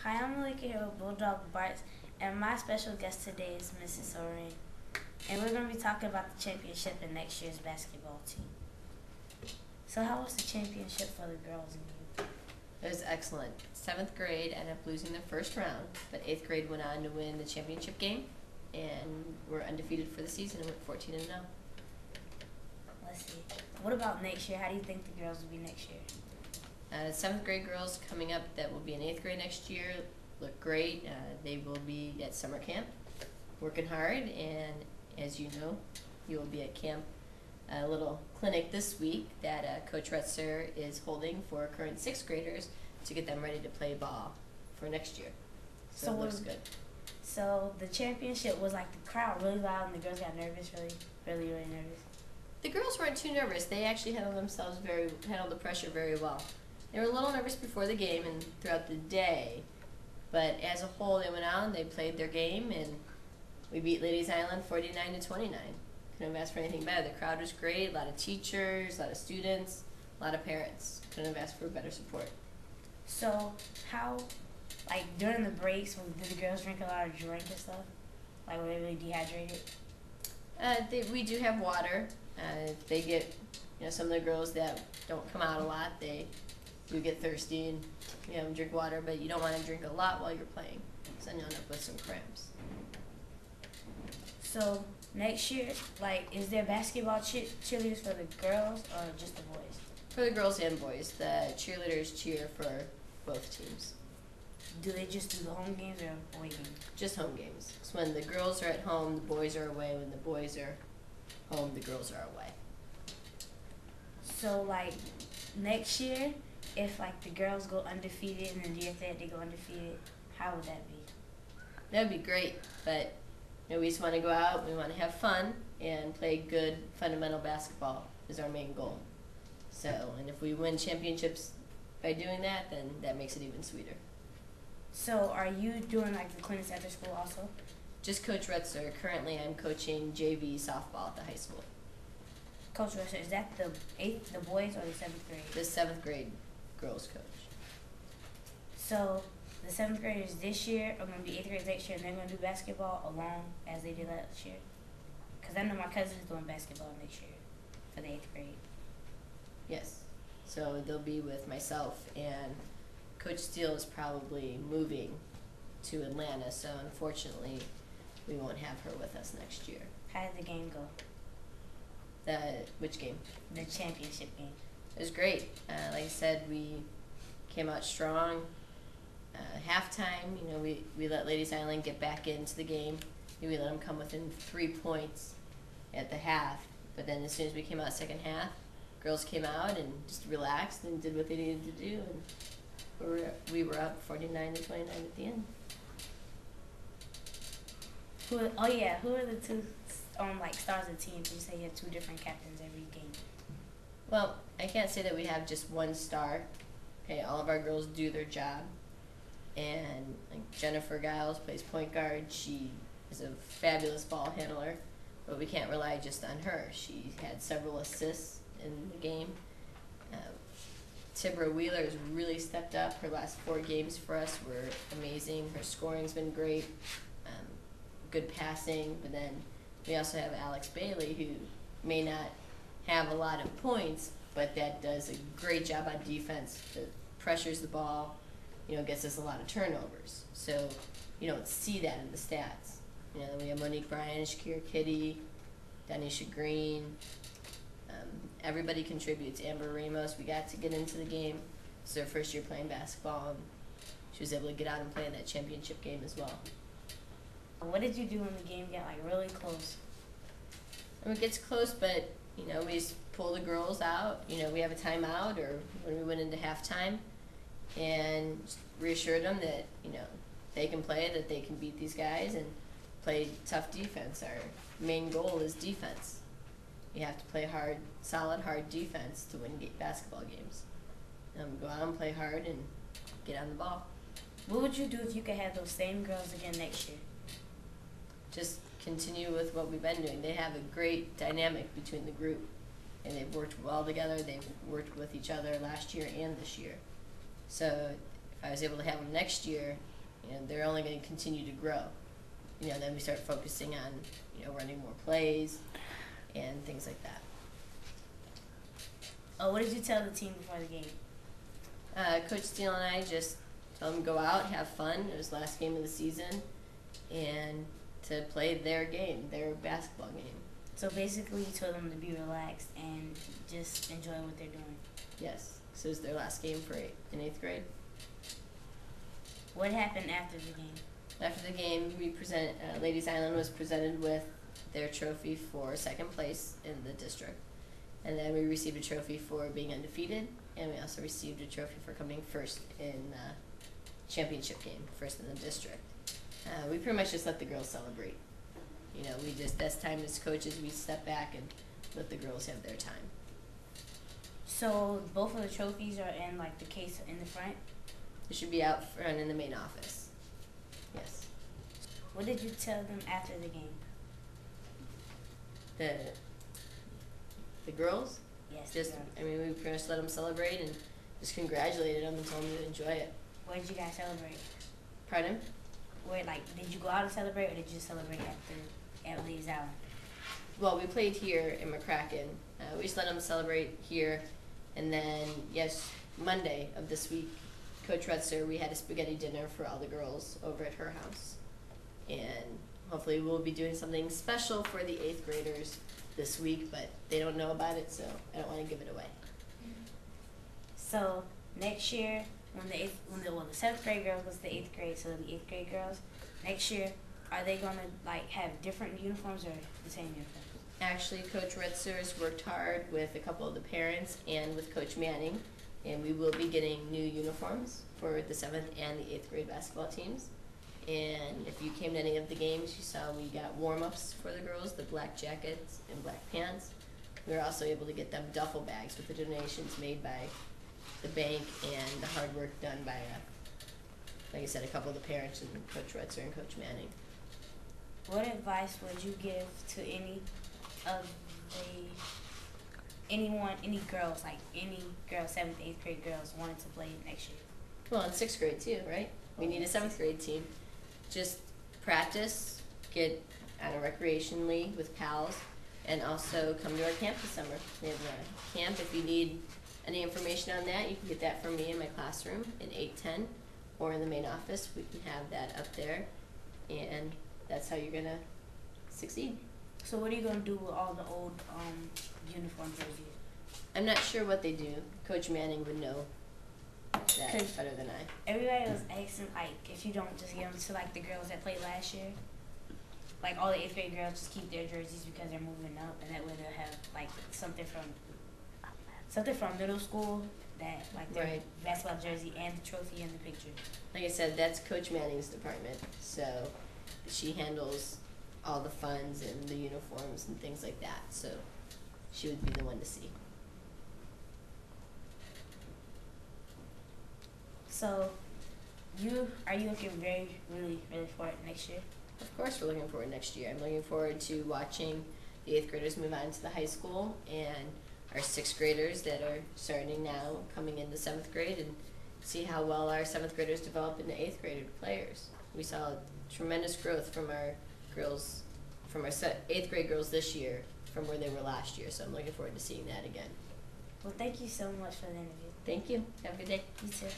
Hi, I'm Malikah here with Bulldog Barks, and my special guest today is Mrs. Sorine. And we're going to be talking about the championship in next year's basketball team. So how was the championship for the girls and you? It was excellent. 7th grade ended up losing the first round, but 8th grade went on to win the championship game, and we're undefeated for the season and went 14-0. Let's see. What about next year? How do you think the girls will be next year? 7th grade girls coming up that will be in 8th grade next year look great. They will be at summer camp working hard, and as you know, you will be at camp. A little clinic this week that Coach Retzer is holding for current 6th graders to get them ready to play ball for next year. So it looks good. So the championship was like the crowd really loud and the girls got nervous, really nervous. The girls weren't too nervous. They actually handled the pressure very well. They were a little nervous before the game and throughout the day, but as a whole, they went out and they played their game, and we beat Ladies Island 49-29. Couldn't have asked for anything better. The crowd was great. A lot of teachers, a lot of students, a lot of parents. Couldn't have asked for better support. So how, like during the breaks, did the girls drink a lot of drink and stuff? Like were they really dehydrated? We do have water. If they get, some of the girls that don't come out a lot, they do get thirsty and drink water, but you don't want to drink a lot while you're playing, because then you'll end up with some cramps. So next year, is there basketball cheerleaders for the girls or just the boys? For the girls and boys, the cheerleaders cheer for both teams. Do they just do the home games or away games? Just home games. So when the girls are at home, the boys are away. When the boys are home, the girls are away. So next year, if the girls go undefeated and then the year after they go undefeated, how would that be? That would be great, but we just want to go out, we want to have fun, and play good fundamental basketball is our main goal. So, and if we win championships by doing that, then that makes it even sweeter. So are you doing the clinics at the school also? Just Coach Retzer. Currently I'm coaching JV softball at the high school. Coach Retzer, is that the boys or the 7th grade? The 7th grade girls coach. So the 7th graders this year are going to be 8th graders next year, and they're going to do basketball along as they did last year? Because I know my cousin is doing basketball next year for the 8th grade. Yes. So they'll be with myself, and Coach Steele is probably moving to Atlanta, so unfortunately we won't have her with us next year. How did the game go? Which game? The championship game. It was great. Like I said, we came out strong. Halftime, we let Ladies Island get back into the game. We let them come within 3 points at the half. But then as soon as we came out second half, girls came out and just relaxed and did what they needed to do. And we were up 49-29 at the end. Who are the two stars of the team? You say you have 2 different captains every game. Well, I can't say that we have just one star. Okay, all of our girls do their job. And Jennifer Giles plays point guard. She is a fabulous ball handler, but we can't rely just on her. She had several assists in the game. Tibra Wheeler has really stepped up. Her last 4 games for us were amazing. Her scoring's been great. Good passing, but then we also have Alex Bailey, who may not have a lot of points, but that does a great job on defense. That pressures the ball, gets us a lot of turnovers. So you don't see that in the stats. Then we have Monique Bryan, Shakira Kitty, Danisha Green. Everybody contributes. Amber Ramos, we got to get into the game. It's her first year playing basketball, and she was able to get out and play in that championship game as well. What did you do when the game got really close? It gets close, but we just pull the girls out. We have a timeout, or when we went into halftime, and just reassure them that they can play, that they can beat these guys, and play tough defense. Our main goal is defense. You have to play hard, solid, hard defense to win basketball games. Go out and play hard and get on the ball. What would you do if you could have those same girls again next year? Just continue with what we've been doing. They have a great dynamic between the group, and they've worked well together. They've worked with each other last year and this year. So if I was able to have them next year, and they're only going to continue to grow. Then we start focusing on, running more plays and things like that. Oh, what did you tell the team before the game? Coach Steele and I just told them to go out, have fun. It was the last game of the season, and to play their game, their basketball game. So basically you told them to be relaxed and just enjoy what they're doing. Yes, so it was their last game in 8th grade. What happened after the game? After the game, Ladies Island was presented with their trophy for second place in the district. And then we received a trophy for being undefeated, and we also received a trophy for coming first in the championship game, first in the district. We pretty much just let the girls celebrate. That's time as coaches, we step back and let the girls have their time. So both of the trophies are in like the case in the front? It should be out front in the main office. Yes. What did you tell them after the game? The girls? Yes. We pretty much let them celebrate and just congratulated them and told them to enjoy it. Where did you guys celebrate? Pardon? Did you go out and celebrate, or did you just celebrate at Ladies Island? Well, we played here in McCracken. We just let them celebrate here, and then Monday of this week, Coach Retzer, we had a spaghetti dinner for all the girls over at her house, and hopefully we'll be doing something special for the 8th graders this week, but they don't know about it, so I don't want to give it away. So next year, when the 7th grade girls goes to the 8th grade, so the 8th grade girls, next year, are they gonna have different uniforms or the same uniforms? Actually, Coach Retzer has worked hard with a couple of the parents and with Coach Manning, and we will be getting new uniforms for the 7th and the 8th grade basketball teams. And if you came to any of the games, you saw we got warm-ups for the girls, the black jackets and black pants. We were also able to get them duffel bags with the donations made by the bank and the hard work done by, like I said, a couple of the parents and Coach Retzer and Coach Manning. What advice would you give to any girls, any girls, 7th, 8th grade girls wanting to play next year? Well, in 6th grade too, right? We need a 7th grade team. Just practice, get on a recreation league with pals, and also come to our camp this summer. We have a camp. If you need any information on that, you can get that from me in my classroom in 810 or in the main office. We can have that up there, and that's how you're going to succeed. So what are you going to do with all the old uniform jerseys? I'm not sure what they do. Coach Manning would know that better than I. Everybody was asking, if you don't just give them to, the girls that played last year. All the 8th grade girls just keep their jerseys because they're moving up, and that way they'll have, something from middle school, that, their right. basketball jersey and the trophy and the picture. Like I said, that's Coach Manning's department, so she handles all the funds and the uniforms and things like that, so she would be the one to see. So, are you looking really forward next year? Of course we're looking forward next year. I'm looking forward to watching the 8th graders move on to the high school, and our 6th graders that are starting now coming into 7th grade, and see how well our 7th graders develop into 8th grade players. We saw tremendous growth from our 8th grade girls this year from where they were last year, so I'm looking forward to seeing that again. Well, thank you so much for the interview. Thank you. Have a good day. You too.